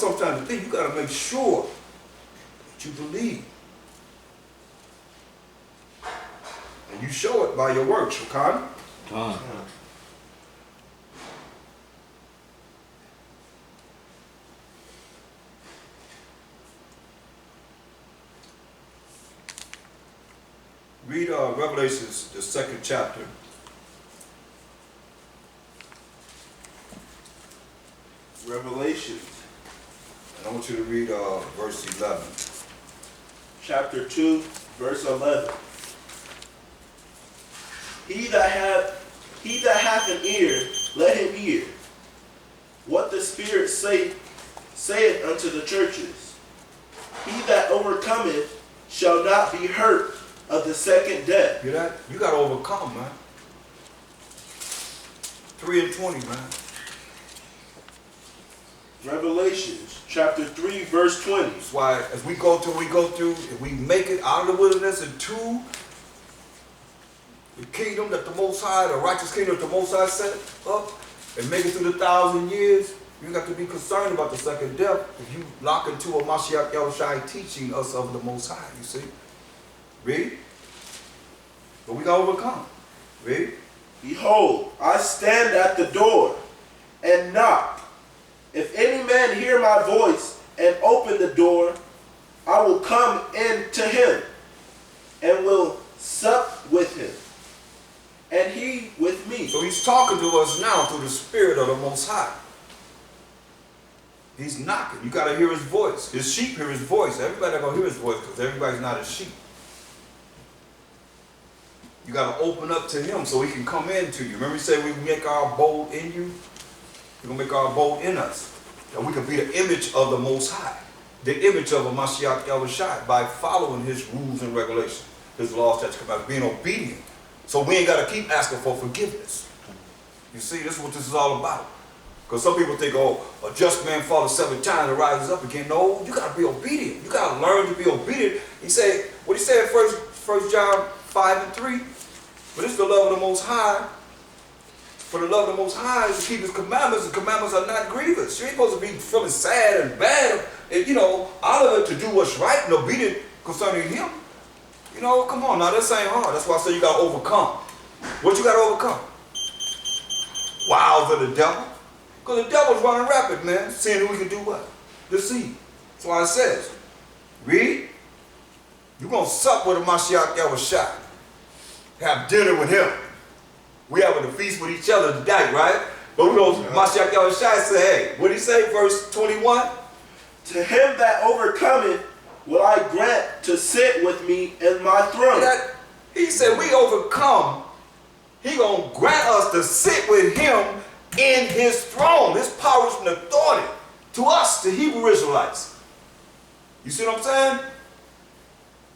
sometimes the thing, you got to make sure that you believe. And you show it by your works, Shakan. Read Revelations, the 2nd chapter. Revelation. And I want you to read verse 11. Chapter 2, verse 11. He that hath an ear, let him hear what the Spirit saith unto the churches. He that overcometh shall not be hurt of the second death. Hear that? You got to overcome, man. 3:20, man. Revelation chapter 3, verse 20. That's why as we go through, if we make it out of the wilderness into the kingdom that the Most High, the righteous kingdom that the Most High set up, and make it through the 1,000 years, you got to be concerned about the second death if you lock into a Mashiach Yahushai teaching us of the Most High, you see? Read. But we got to overcome. Read. Behold, I stand at the door and knock. If any man hear my voice and open the door, I will come in to him and will sup with him, and he with me. So he's talking to us now through the Spirit of the Most High. He's knocking. You got to hear his voice. His sheep hear his voice. Everybody not going to hear his voice because everybody's not a sheep. You got to open up to him so he can come into you. Remember he said we make our abode in you? He's going to make our abode in us. That we can be the image of the Most High. The image of a Mashiach Yahushai by following his rules and regulations. His laws, statutes, commandments, being obedient. So we ain't got to keep asking for forgiveness. You see, this is what this is all about. Because some people think, oh, a just man falls 7 times and rises up again. No, you got to be obedient. You got to learn to be obedient. He said, what he said in 1 John 5:3, but it's the love of the Most High. For the love of the Most High is to keep his commandments. The commandments are not grievous. You ain't supposed to be feeling sad and bad, and, you know, out of it to do what's right and obedient concerning him. You know, come on now, this ain't hard. That's why I say you got to overcome. What you got to overcome? Wiles of the devil. Because the devil's running rapid, man, seeing who we can do what? Deceive. That's why it says, read, you're going to sup with a Mashiach Yahushai. Have dinner with him. We having a feast with each other tonight, right? But we going to, Mashiach Yahushai say, hey, what did he say, verse 21? To him that overcometh will I grant to sit with me in my throne. He said we overcome. He going to grant us to sit with him in his throne. His power and authority to us, the Hebrew Israelites. You see what I'm saying?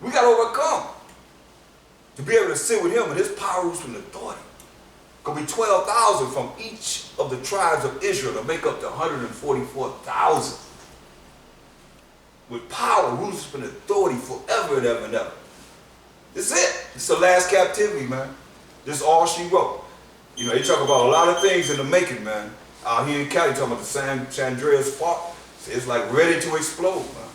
We got to overcome to be able to sit with him, and his power and authority. Going to be 12,000 from each of the tribes of Israel to make up the 144,000. With power, rules, and authority forever and ever and ever. This is it. It's the last captivity, man. This is all she wrote. You know, they talk about a lot of things in the making, man. Out here in Cali, talking about the San Andreas fault. It's like ready to explode, man.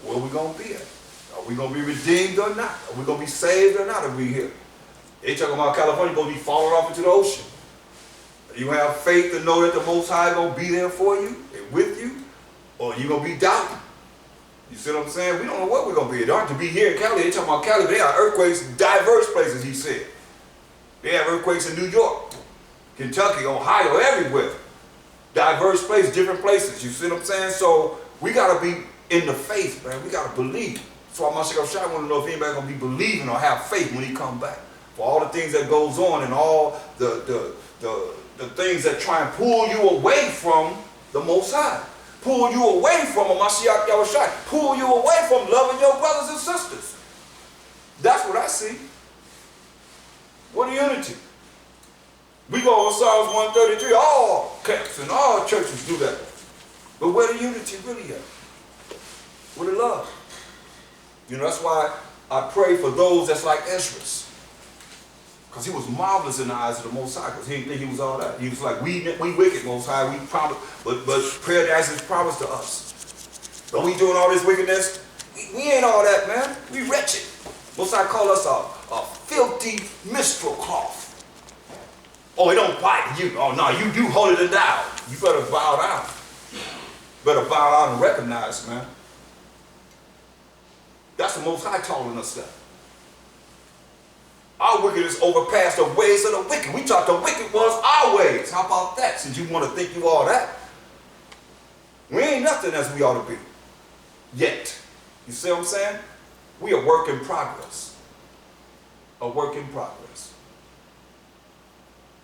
Where we going to be at? Are we going to be redeemed or not? Are we going to be saved or not? Are we here? They talking about California going to be falling off into the ocean. You have faith to know that the Most High going to be there for you and with you, or you going to be doubting. You see what I'm saying? We don't know what we're going to be. It aren't to be here in Cali. They talking about Cali, but they have earthquakes in diverse places, he said. They have earthquakes in New York, Kentucky, Ohio, everywhere. Diverse places, different places. You see what I'm saying? So we got to be in the faith, man. We got to believe. So I'm want to know if anybody's going to be believing or have faith when he come back. For all the things that goes on and all the things that try and pull you away from the Most High. Pull you away from a Mashiach Yahushai. Pull you away from loving your brothers and sisters. That's what I see. What unity? We go on Psalms 133, all camps and all churches do that. But where the unity really at? Where the love? You know, that's why I pray for those that's like Ezra. Because he was marvelous in the eyes of the Most High, because he didn't think he was all that. He was like, we wicked, Most High, we promise, but prayer has his promise to us. But we doing all this wickedness. We ain't all that, man. We wretched. Most I call us a filthy minstrel cloth. Oh, it don't bite you. Oh, no, you hold it down. You better bow down. Better bow down and recognize, man. That's the Most High calling us that. Our wickedness overpassed the ways of the wicked. We thought the wicked was our ways. How about that? Since you want to think you all that. We ain't nothing as we ought to be. Yet. You see what I'm saying? We are work in progress. A work in progress.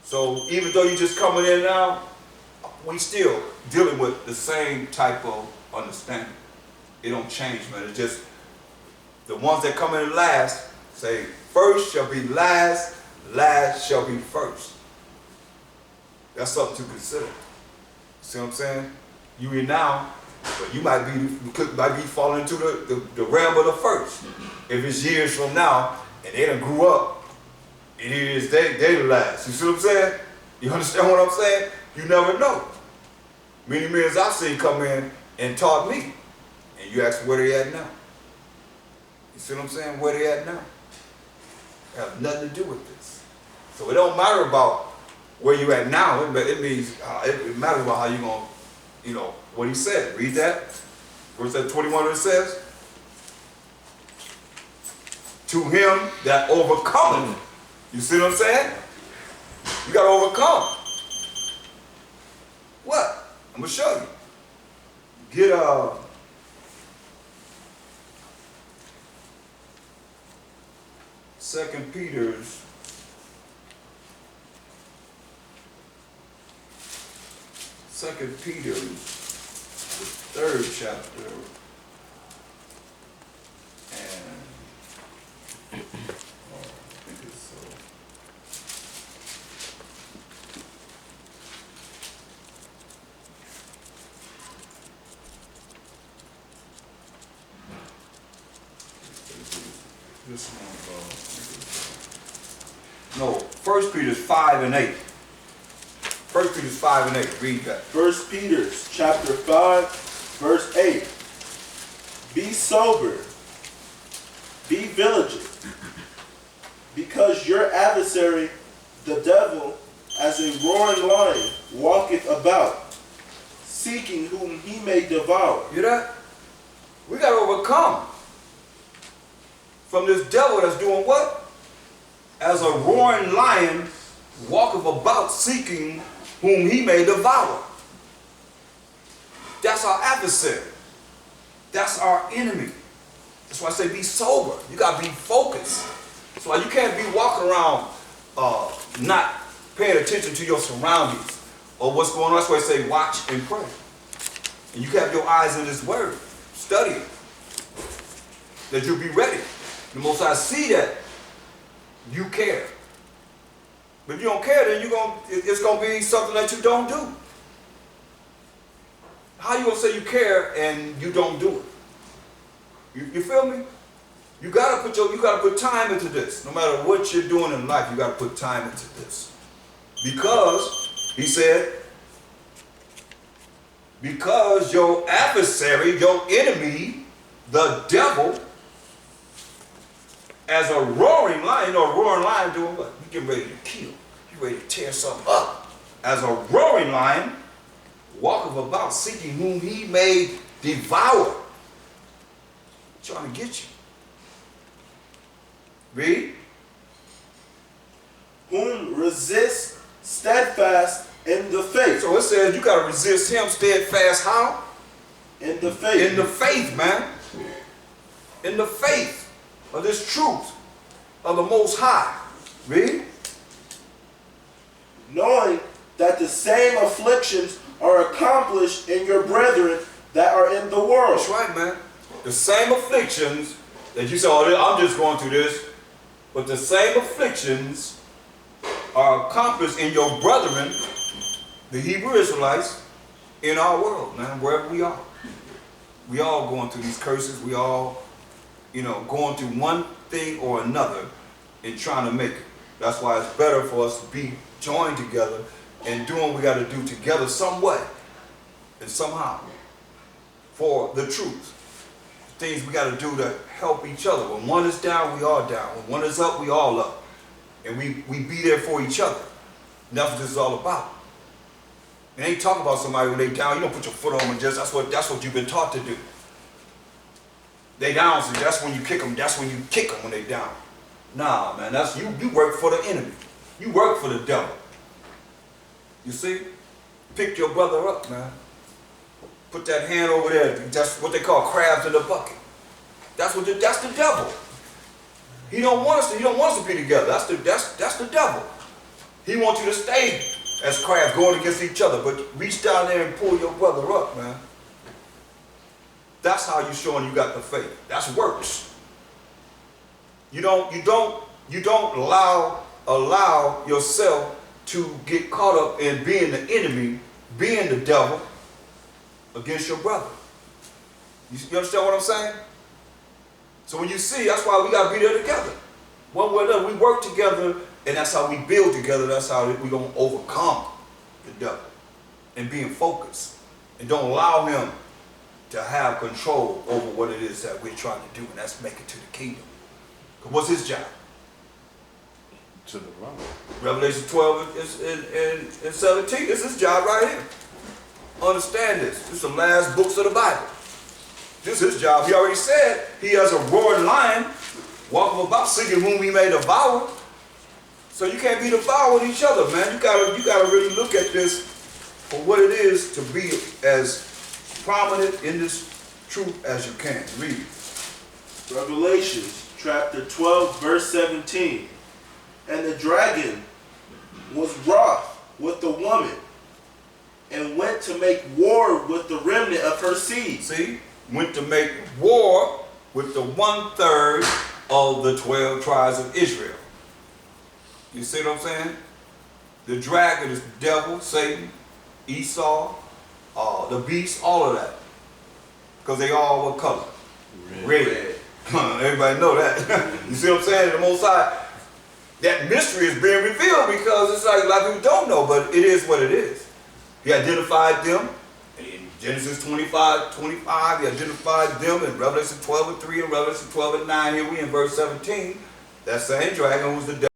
So even though you're just coming in now, we still dealing with the same type of understanding. It don't change, man. It's just the ones that come in last say, first shall be last, last shall be first. That's something to consider. See what I'm saying? You in now, but you might be falling into the realm of the first. If it's years from now and they done grew up, it is they the last. You see what I'm saying? You understand what I'm saying? You never know. Many men I've seen come in and taught me, and you ask where they at now. You see what I'm saying? Where they at now? It has nothing to do with this. So it don't matter about where you at now. It means it matters about how you gonna, you know, what he said. Read that. Verse 21 it says, to him that overcometh. You see what I'm saying? You gotta overcome. What? I'm gonna show you. Get 2 Peter's 2 Peter's the 3rd chapter and I think it's this one. No, 1 Peter's 5 and 8. 1 Peter's 5 and 8. Read that. 1 Peter's chapter 5, verse 8. Be sober, be vigilant, because your adversary, the devil, as a roaring lion, walketh about, seeking whom he may devour. You hear that? We got to overcome from this devil that's doing what? As a roaring lion, walketh about, seeking whom he may devour. That's our adversary. That's our enemy. That's why I say be sober. You got to be focused. That's why you can't be walking around not paying attention to your surroundings or what's going on. That's why I say watch and pray. And you can have your eyes in this word. Study it. That you'll be ready. The Most High see that you care. But if you don't care, then it's going to be something that you don't do. How you going to say you care and you don't do it? You feel me? You got to put time into this. No matter what you're doing in life, you got to put time into this. Because, he said, because your adversary, your enemy, the devil, as a roaring lion, you know, a roaring lion doing what? You getting ready to kill. You ready to tear something up. As a roaring lion, walketh about, seeking whom he may devour. Trying to get you. Read. Whom resist steadfast in the faith. So it says you got to resist him steadfast how? In the faith. In the faith, man. In the faith of this truth of the Most High. Read. Knowing that the same afflictions are accomplished in your brethren that are in the world. That's right, man. The same afflictions that you say, oh, I'm just going through this. But the same afflictions are accomplished in your brethren, the Hebrew Israelites, in our world, man, wherever we are. We all going through these curses. We all, going through one thing or another and trying to make it. That's why it's better for us to be joined together and doing what we got to do together some way and somehow. for the truth. Things we got to do to help each other. When one is down, we all down. When one is up, we all up. And we be there for each other. And that's what this is all about. It ain't talking about somebody when they down. You don't put your foot on them and just, that's what you've been taught to do. They down, so that's when you kick them. That's when you kick them when they down. Nah, man, that's you work for the enemy. You work for the devil. You see? Pick your brother up, man. Put that hand over there. That's what they call crabs in the bucket. That's the devil. He don't want us to be together. That's the devil. He wants you to stay as crabs going against each other, but reach down there and pull your brother up, man. That's how you showing you got the faith. That's works. You don't allow yourself to get caught up in being the enemy, being the devil against your brother. You understand what I'm saying? So when you see, that's why we got to be there together. One way or another, we work together, and that's how we build together. That's how we're going to overcome the devil and being focused. And don't allow him to have control over what it is that we're trying to do, and that's make it to the kingdom. Because what's his job? To the wrong. Revelation 12 and 17. This is his job right here. Understand this. This is the last books of the Bible. This is his job. He already said he has a roaring lion walking about seeking whom he may devour. So you can't be devouring each other, man. You gotta really look at this for what it is to be as prominent in this truth as you can. Read. Revelation chapter 12, verse 17. And the dragon was wroth with the woman, and went to make war with the remnant of her seed. See? Went to make war with the 1/3 of the 12 tribes of Israel. You see what I'm saying? The dragon is the devil, Satan, Esau, the beast, all of that. Because they all were colored. Red. Everybody know that. You see what I'm saying? The Most High, that mystery is being revealed because it's like a lot of people don't know, but it is what it is. He identified them in Genesis 25, he identified them in Revelation 12:3 and Revelation 12:9. Here we in verse 17. That same dragon was the devil.